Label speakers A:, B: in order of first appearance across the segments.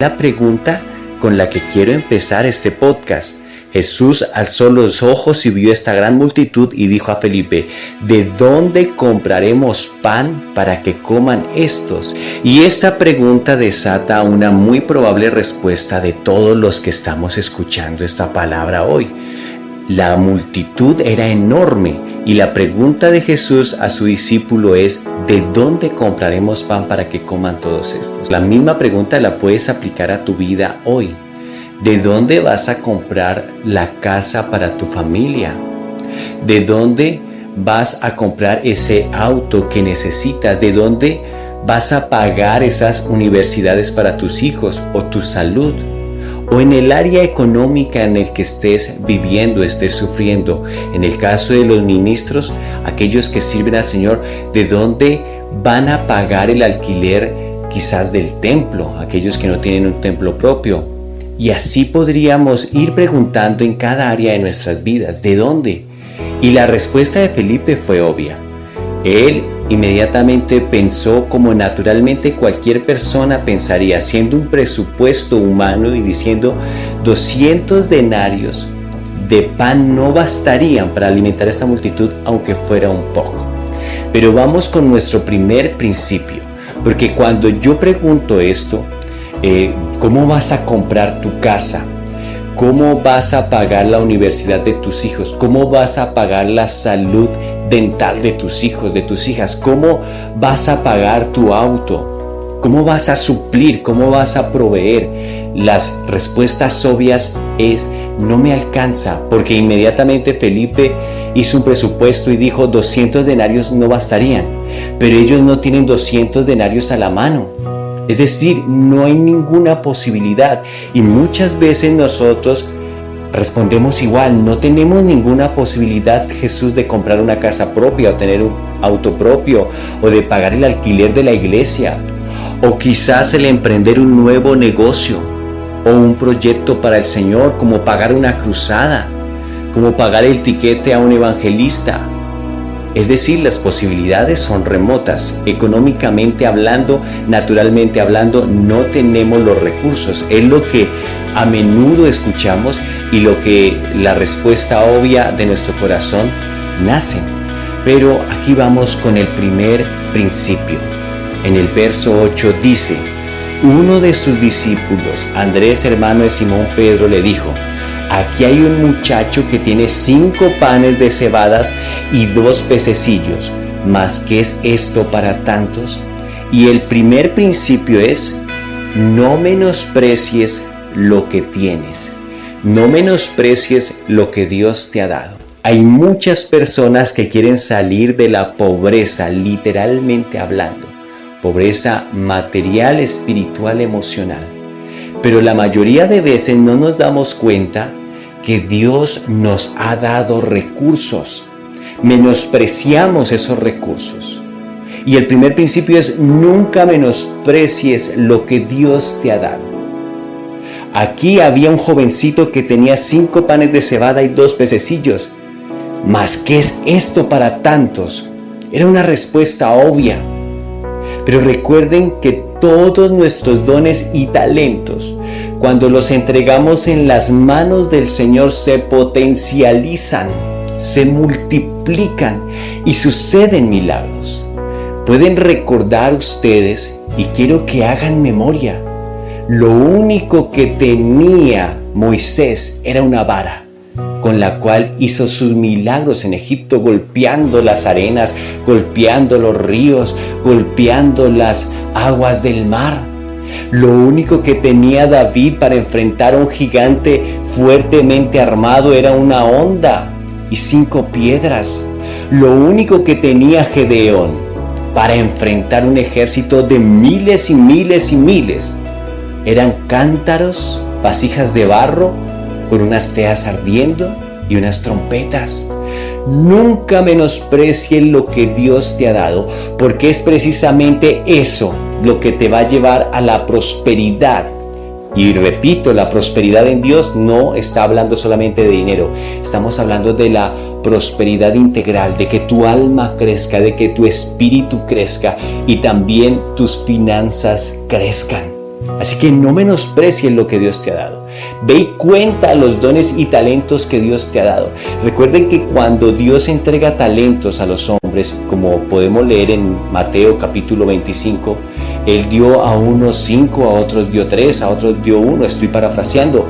A: La pregunta con la que quiero empezar este podcast. Jesús alzó los ojos y vio esta gran multitud y dijo a Felipe: ¿de dónde compraremos pan para que coman estos? Y esta pregunta desata una muy probable respuesta de todos los que estamos escuchando esta palabra hoy. La multitud era enorme y la pregunta de Jesús a su discípulo es: ¿de dónde compraremos pan para que coman todos estos? La misma pregunta la puedes aplicar a tu vida hoy. ¿De dónde vas a comprar la casa para tu familia? ¿De dónde vas a comprar ese auto que necesitas? ¿De dónde vas a pagar esas universidades para tus hijos o tu salud? O en el área económica en el que estés viviendo, estés sufriendo. En el caso de los ministros, aquellos que sirven al Señor, ¿de dónde van a pagar el alquiler quizás del templo? Aquellos que no tienen un templo propio. Y así podríamos ir preguntando en cada área de nuestras vidas: ¿de dónde? Y la respuesta de Felipe fue obvia. Él inmediatamente pensó como naturalmente cualquier persona pensaría, haciendo un presupuesto humano y diciendo: 200 denarios de pan no bastarían para alimentar a esta multitud, aunque fuera un poco. Pero vamos con nuestro primer principio, porque cuando yo pregunto esto, ¿cómo vas a comprar tu casa? ¿Cómo vas a pagar la universidad de tus hijos? ¿Cómo vas a pagar la salud dental de tus hijos, de tus hijas? ¿Cómo vas a pagar tu auto? ¿Cómo vas a suplir? ¿Cómo vas a proveer? Las respuestas obvias es: no me alcanza, porque inmediatamente Felipe hizo un presupuesto y dijo: 200 denarios no bastarían, pero ellos no tienen 200 denarios a la mano. Es decir, no hay ninguna posibilidad. Y muchas veces nosotros respondemos igual: no tenemos ninguna posibilidad, Jesús, de comprar una casa propia o tener un auto propio o de pagar el alquiler de la iglesia o quizás el emprender un nuevo negocio o un proyecto para el Señor, como pagar una cruzada, como pagar el tiquete a un evangelista. Es decir, las posibilidades son remotas. Económicamente hablando, naturalmente hablando, no tenemos los recursos. Es lo que a menudo escuchamos y lo que la respuesta obvia de nuestro corazón nace. Pero aquí vamos con el primer principio. En el verso 8 dice: uno de sus discípulos, Andrés, hermano de Simón Pedro, le dijo: aquí hay un muchacho que tiene 5 panes de cebadas y 2 pececillos, ¿mas qué es esto para tantos? Y el primer principio es: no menosprecies lo que tienes, no menosprecies lo que Dios te ha dado. Hay muchas personas que quieren salir de la pobreza, literalmente hablando, pobreza material, espiritual, emocional. Pero la mayoría de veces no nos damos cuenta que Dios nos ha dado recursos. Menospreciamos esos recursos. Y el primer principio es: nunca menosprecies lo que Dios te ha dado. Aquí había un jovencito que tenía 5 panes de cebada y 2 pececillos. ¿Mas qué es esto para tantos? Era una respuesta obvia. Pero recuerden que todos nuestros dones y talentos, cuando los entregamos en las manos del Señor, se potencializan, se multiplican y suceden milagros. Pueden recordar ustedes, y quiero que hagan memoria, lo único que tenía Moisés era una vara, con la cual hizo sus milagros en Egipto, golpeando las arenas, golpeando los ríos, golpeando las aguas del mar. Lo único que tenía David para enfrentar a un gigante fuertemente armado era una honda y 5 piedras. Lo único que tenía Gedeón para enfrentar un ejército de miles y miles y miles eran cántaros, vasijas de barro con unas teas ardiendo y unas trompetas. Nunca menosprecien lo que Dios te ha dado, porque es precisamente eso lo que te va a llevar a la prosperidad. Y repito, la prosperidad en Dios no está hablando solamente de dinero, estamos hablando de la prosperidad integral, de que tu alma crezca, de que tu espíritu crezca y también tus finanzas crezcan. Así que no menosprecies lo que Dios te ha dado. Ve y cuenta los dones y talentos que Dios te ha dado. Recuerden que cuando Dios entrega talentos a los hombres, como podemos leer en Mateo capítulo 25, Él dio a unos 5, a otros dio 3, a otros dio 1, estoy parafraseando.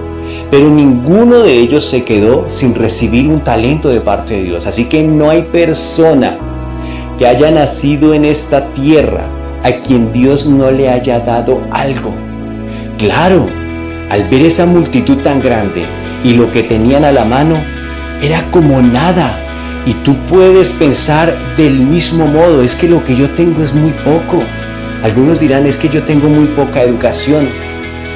A: Pero ninguno de ellos se quedó sin recibir un talento de parte de Dios. Así que no hay persona que haya nacido en esta tierra a quien Dios no le haya dado algo. Claro, al ver esa multitud tan grande y lo que tenían a la mano, era como nada. Y tú puedes pensar del mismo modo, es que lo que yo tengo es muy poco. Algunos dirán, es que yo tengo muy poca educación.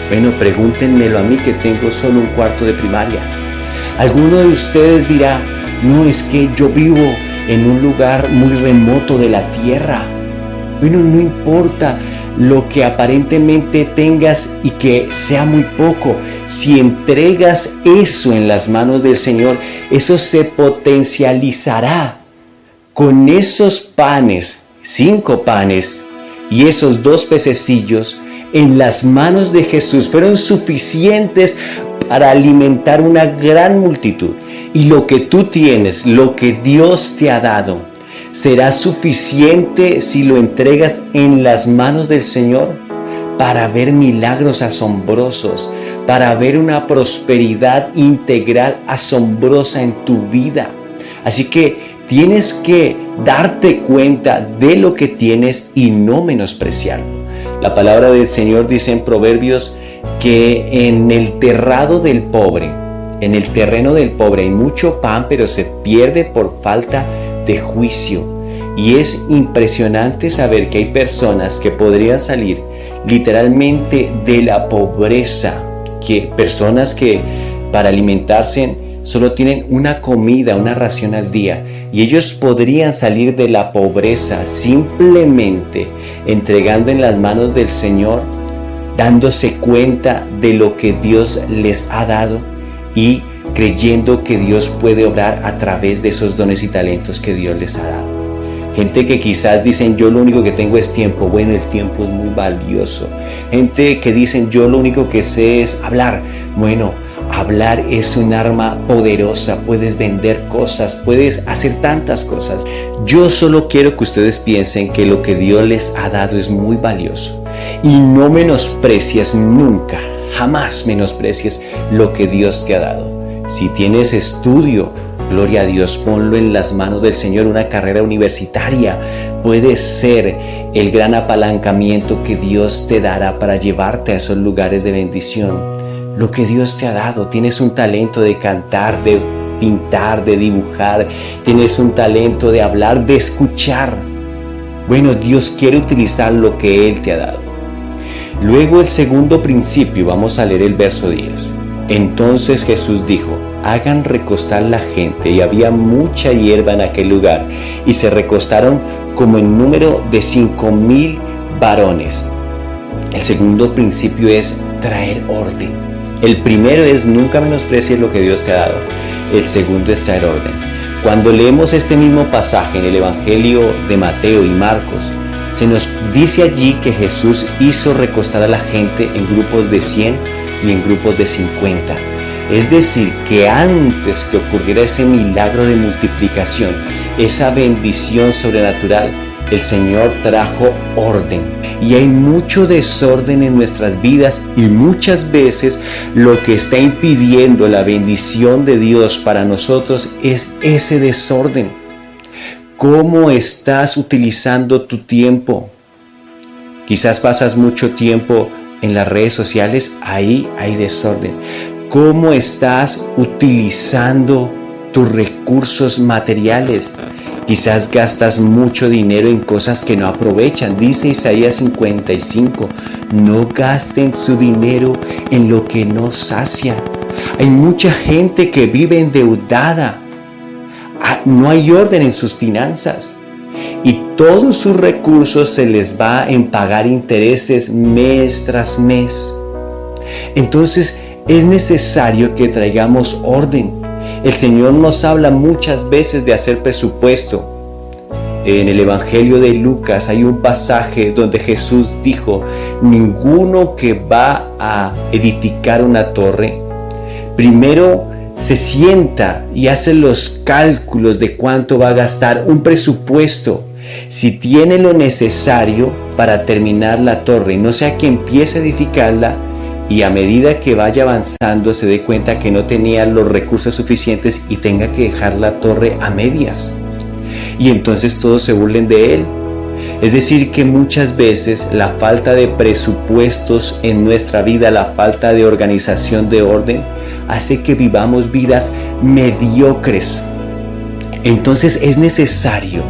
A: Bueno, pregúntenmelo a mí que tengo solo un cuarto de primaria. Alguno de ustedes dirá, no, es que yo vivo en un lugar muy remoto de la tierra. Bueno, no importa lo que aparentemente tengas y que sea muy poco. Si entregas eso en las manos del Señor, eso se potencializará. Con esos panes, 5 panes y esos 2 pececillos en las manos de Jesús fueron suficientes para alimentar una gran multitud. Y lo que tú tienes, lo que Dios te ha dado, ¿será suficiente si lo entregas en las manos del Señor para ver milagros asombrosos, para ver una prosperidad integral asombrosa en tu vida? Así que tienes que darte cuenta de lo que tienes y no menospreciarlo. La palabra del Señor dice en Proverbios que en el terrado del pobre, en el terreno del pobre hay mucho pan, pero se pierde por falta de juicio. Y es impresionante saber que hay personas que podrían salir literalmente de la pobreza, que personas que para alimentarse solo tienen una comida, una ración al día, y ellos podrían salir de la pobreza simplemente entregando en las manos del Señor, dándose cuenta de lo que Dios les ha dado y creyendo que Dios puede obrar a través de esos dones y talentos que Dios les ha dado. Gente que quizás dicen, yo lo único que tengo es tiempo. Bueno, el tiempo es muy valioso. Gente que dicen, yo lo único que sé es hablar. Bueno, hablar es un arma poderosa. Puedes vender cosas, puedes hacer tantas cosas. Yo solo quiero que ustedes piensen que lo que Dios les ha dado es muy valioso. Y no menosprecies nunca, jamás menosprecies lo que Dios te ha dado. Si tienes estudio, gloria a Dios, ponlo en las manos del Señor. Una carrera universitaria puede ser el gran apalancamiento que Dios te dará para llevarte a esos lugares de bendición. Lo que Dios te ha dado, tienes un talento de cantar, de pintar, de dibujar, tienes un talento de hablar, de escuchar. Bueno, Dios quiere utilizar lo que Él te ha dado. Luego el segundo principio, vamos a leer el verso 10. Entonces Jesús dijo, hagan recostar la gente, y había mucha hierba en aquel lugar, y se recostaron como en número de 5,000 varones. El segundo principio es traer orden. El primero es nunca menosprecies lo que Dios te ha dado. El segundo es traer orden. Cuando leemos este mismo pasaje en el Evangelio de Mateo y Marcos, se nos dice allí que Jesús hizo recostar a la gente en grupos de 100 y en grupos de 50. Es decir, que antes que ocurriera ese milagro de multiplicación, esa bendición sobrenatural, el Señor trajo orden. Y hay mucho desorden en nuestras vidas, y muchas veces lo que está impidiendo la bendición de Dios para nosotros es ese desorden. ¿Cómo estás utilizando tu tiempo? Quizás pasas mucho tiempo en las redes sociales, ahí hay desorden. ¿Cómo estás utilizando tus recursos materiales? Quizás gastas mucho dinero en cosas que no aprovechan. Dice Isaías 55, no gasten su dinero en lo que no sacia. Hay mucha gente que vive endeudada. No hay orden en sus finanzas. Y todos sus recursos se les va en pagar intereses mes tras mes. Entonces es necesario que traigamos orden. El Señor nos habla muchas veces de hacer presupuesto. En el Evangelio de Lucas hay un pasaje donde Jesús dijo ninguno que va a edificar una torre, primero se sienta y hace los cálculos de cuánto va a gastar, un presupuesto, si tiene lo necesario para terminar la torre, no sea que empiece a edificarla y a medida que vaya avanzando se dé cuenta que no tenía los recursos suficientes y tenga que dejar la torre a medias. Y entonces todos se burlen de él. Es decir, que muchas veces la falta de presupuestos en nuestra vida, la falta de organización, de orden, hace que vivamos vidas mediocres. Entonces es necesario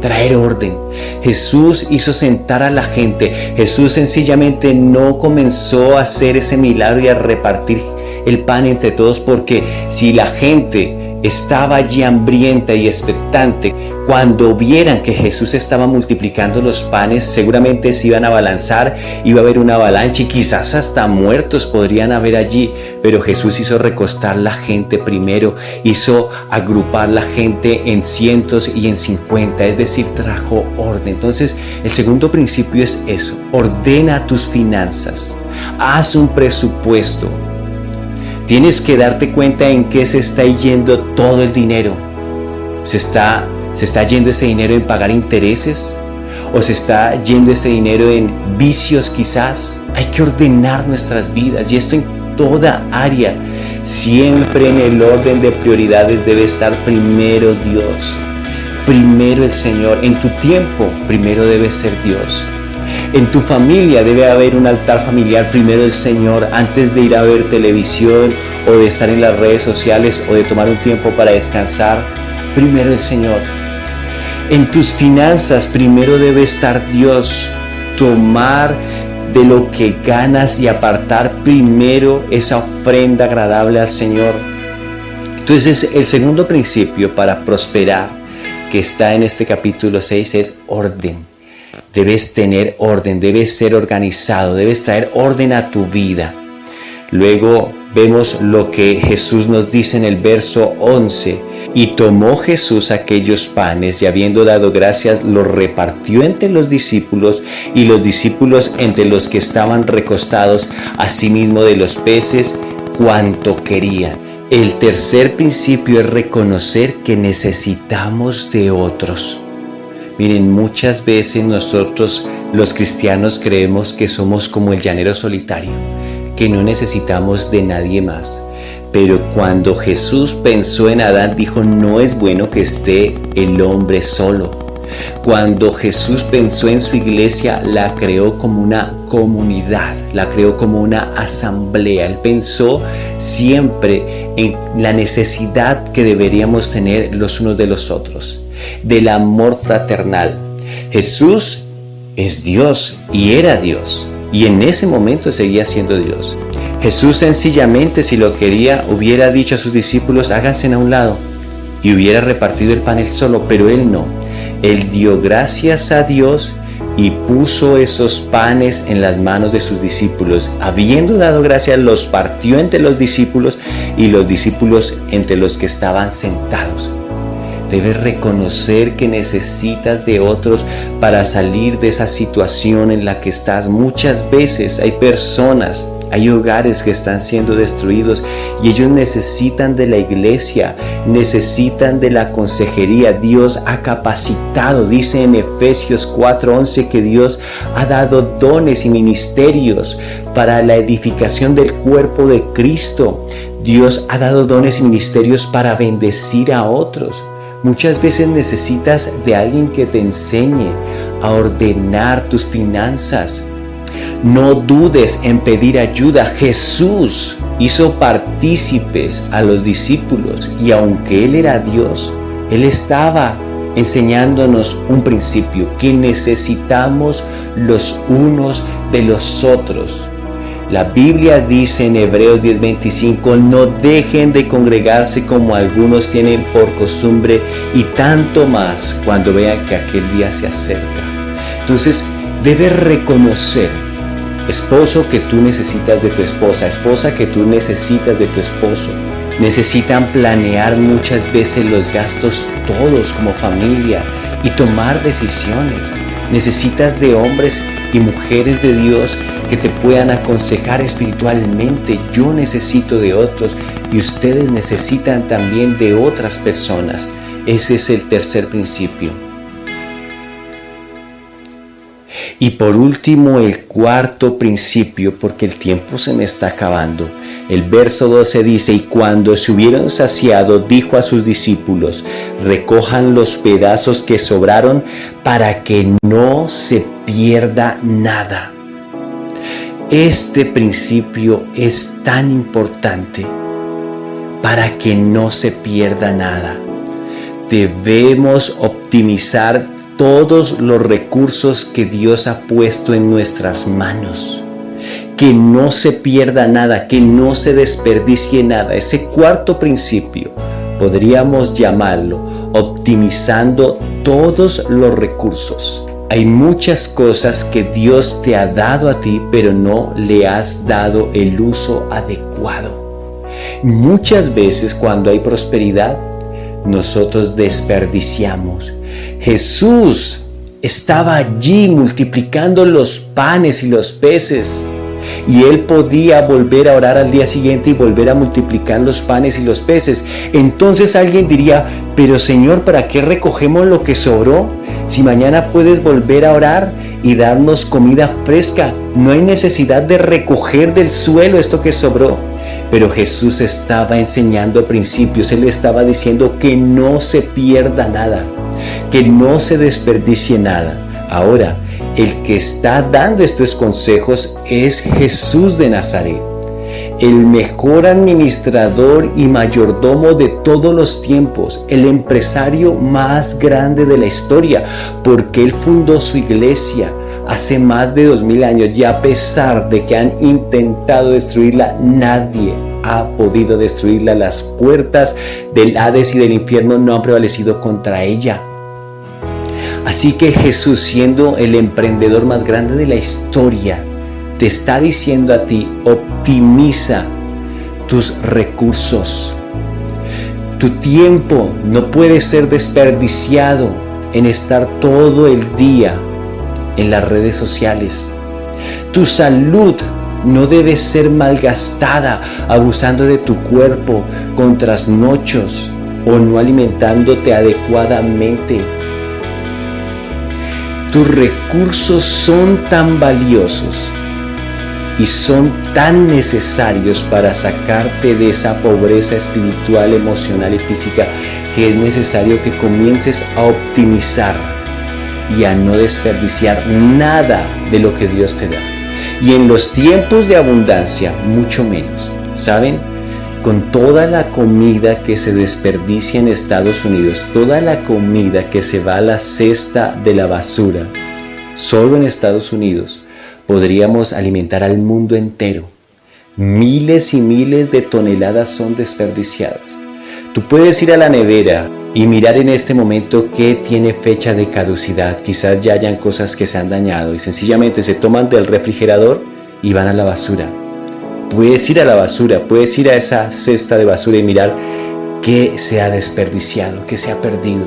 A: traer orden. Jesús hizo sentar a la gente. Jesús sencillamente no comenzó a hacer ese milagro y a repartir el pan entre todos, porque si la gente estaba allí hambrienta y expectante, cuando vieran que Jesús estaba multiplicando los panes, seguramente se iban a abalanzar, iba a haber una avalancha y quizás hasta muertos podrían haber allí. Pero Jesús hizo recostar la gente primero, hizo agrupar la gente en cientos y en 50, es decir, trajo orden. Entonces, el segundo principio es eso: ordena tus finanzas, haz un presupuesto. Tienes que darte cuenta en qué se está yendo todo el dinero. ¿Se está yendo ese dinero en pagar intereses? ¿O se está yendo ese dinero en vicios quizás? Hay que ordenar nuestras vidas, y esto en toda área. Siempre en el orden de prioridades debe estar primero Dios, primero el Señor. En tu tiempo primero debe ser Dios. En tu familia debe haber un altar familiar, primero el Señor, antes de ir a ver televisión o de estar en las redes sociales o de tomar un tiempo para descansar, primero el Señor. En tus finanzas primero debe estar Dios. Tomar de lo que ganas y apartar primero esa ofrenda agradable al Señor. Entonces, el segundo principio para prosperar que está en este capítulo 6 es orden. Debes tener orden, debes ser organizado, debes traer orden a tu vida. Luego vemos lo que Jesús nos dice en el verso 11. Y tomó Jesús aquellos panes y habiendo dado gracias, los repartió entre los discípulos y los discípulos entre los que estaban recostados, asimismo de los peces, cuanto querían. El tercer principio es reconocer que necesitamos de otros. Miren, muchas veces nosotros los cristianos creemos que somos como el llanero solitario, que no necesitamos de nadie más. Pero cuando Jesús pensó en Adán, dijo: no es bueno que esté el hombre solo. Cuando Jesús pensó en su iglesia, la creó como una comunidad, la creó como una asamblea. Él pensó siempre en la necesidad que deberíamos tener los unos de los otros, del amor fraternal. Jesús es Dios y era Dios, y en ese momento seguía siendo Dios. Jesús sencillamente, si lo quería, hubiera dicho a sus discípulos: háganse a un lado, y hubiera repartido el pan él solo, pero él no. Él dio gracias a Dios y puso esos panes en las manos de sus discípulos. Habiendo dado gracias, los partió entre los discípulos y los discípulos entre los que estaban sentados. Debes reconocer que necesitas de otros para salir de esa situación en la que estás. Muchas veces hay personas, hay hogares que están siendo destruidos y ellos necesitan de la iglesia, necesitan de la consejería. Dios ha capacitado, dice en Efesios 4:11, que Dios ha dado dones y ministerios para la edificación del cuerpo de Cristo. Dios ha dado dones y ministerios para bendecir a otros. Muchas veces necesitas de alguien que te enseñe a ordenar tus finanzas. No dudes en pedir ayuda. Jesús hizo partícipes a los discípulos y aunque Él era Dios, Él estaba enseñándonos un principio, que necesitamos los unos de los otros. La Biblia dice en Hebreos 10:25, no dejen de congregarse como algunos tienen por costumbre, y tanto más cuando vean que aquel día se acerca. Entonces, debes reconocer, esposo, que tú necesitas de tu esposa, esposa, que tú necesitas de tu esposo. Necesitan planear muchas veces los gastos todos como familia y tomar decisiones. Necesitas de hombres y mujeres de Dios que te puedan aconsejar espiritualmente. Yo necesito de otros y ustedes necesitan también de otras personas. Ese es el tercer principio. Y por último, el cuarto principio, porque el tiempo se me está acabando. El verso 12 dice: y cuando se hubieron saciado, dijo a sus discípulos: recojan los pedazos que sobraron para que no se pierda nada. Este principio es tan importante para que no se pierda nada. Debemos optimizar todos los recursos que Dios ha puesto en nuestras manos. Que no se pierda nada, que no se desperdicie nada. Ese cuarto principio podríamos llamarlo optimizando todos los recursos. Hay muchas cosas que Dios te ha dado a ti, pero no le has dado el uso adecuado. Muchas veces cuando hay prosperidad, nosotros desperdiciamos. Jesús estaba allí multiplicando los panes y los peces, y él podía volver a orar al día siguiente y volver a multiplicar los panes y los peces. Entonces alguien diría: pero Señor, ¿para qué recogemos lo que sobró? Si mañana puedes volver a orar y darnos comida fresca, no hay necesidad de recoger del suelo esto que sobró. Pero Jesús estaba enseñando principios. Él estaba diciendo que no se pierda nada, que no se desperdicie nada. Ahora, el que está dando estos consejos es Jesús de Nazaret, el mejor administrador y mayordomo de todos los tiempos, el empresario más grande de la historia, porque él fundó su iglesia hace más de 2000 años, y a pesar de que han intentado destruirla, nadie ha podido destruirla. Las puertas del Hades y del infierno no han prevalecido contra ella. Así que Jesús, siendo el emprendedor más grande de la historia, te está diciendo a ti: optimiza tus recursos. Tu tiempo no puede ser desperdiciado en estar todo el día en las redes sociales. Tu salud no debe ser malgastada abusando de tu cuerpo con trasnochos o no alimentándote adecuadamente. Tus recursos son tan valiosos y son tan necesarios para sacarte de esa pobreza espiritual, emocional y física, que es necesario que comiences a optimizar y a no desperdiciar nada de lo que Dios te da. Y en los tiempos de abundancia, mucho menos. ¿Saben? Con toda la comida que se desperdicia en Estados Unidos, toda la comida que se va a la cesta de la basura, solo en Estados Unidos podríamos alimentar al mundo entero. Miles y miles de toneladas son desperdiciadas. Tú puedes ir a la nevera y mirar en este momento qué tiene fecha de caducidad. Quizás ya hayan cosas que se han dañado y sencillamente se toman del refrigerador y van a la basura. Puedes ir a la basura, puedes ir a esa cesta de basura y mirar qué se ha desperdiciado, qué se ha perdido.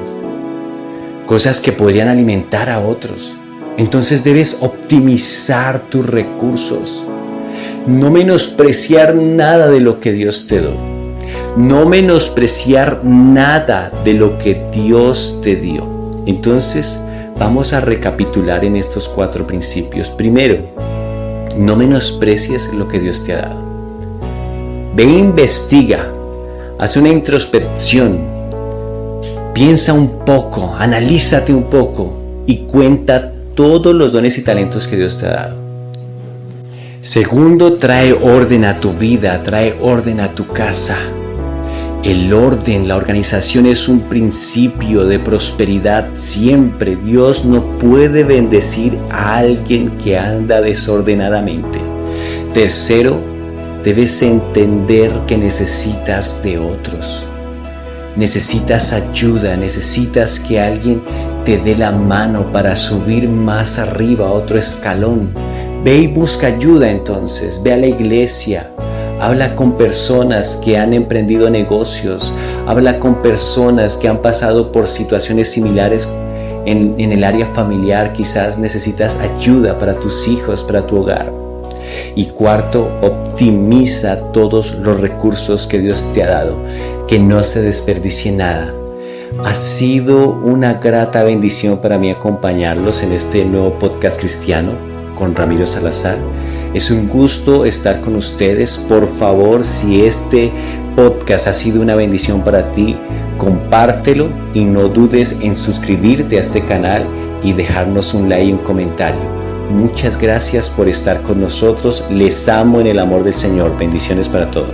A: Cosas que podrían alimentar a otros. Entonces debes optimizar tus recursos. No menospreciar nada de lo que Dios te dio. No menospreciar nada de lo que Dios te dio. Entonces vamos a recapitular en estos 4 principios. Primero, no menosprecies lo que Dios te ha dado. Ve e investiga, haz una introspección, piensa un poco, analízate un poco y cuenta todos los dones y talentos que Dios te ha dado. Segundo, trae orden a tu vida, trae orden a tu casa. El orden, la organización es un principio de prosperidad siempre. Dios no puede bendecir a alguien que anda desordenadamente. Tercero, debes entender que necesitas de otros. Necesitas ayuda, necesitas que alguien te dé la mano para subir más arriba a otro escalón. Ve y busca ayuda entonces, ve a la iglesia. Habla con personas que han emprendido negocios. Habla con personas que han pasado por situaciones similares en el área familiar quizás necesitas ayuda para tus hijos, para tu hogar. Y cuarto, optimiza todos los recursos que Dios te ha dado, que no se desperdicie nada. Ha sido una grata bendición para mí acompañarlos en este nuevo podcast cristiano con Ramiro Salazar. Es un gusto estar con ustedes. Por favor, si este podcast ha sido una bendición para ti, compártelo y no dudes en suscribirte a este canal y dejarnos un like y un comentario. Muchas gracias por estar con nosotros. Les amo en el amor del Señor. Bendiciones para todos.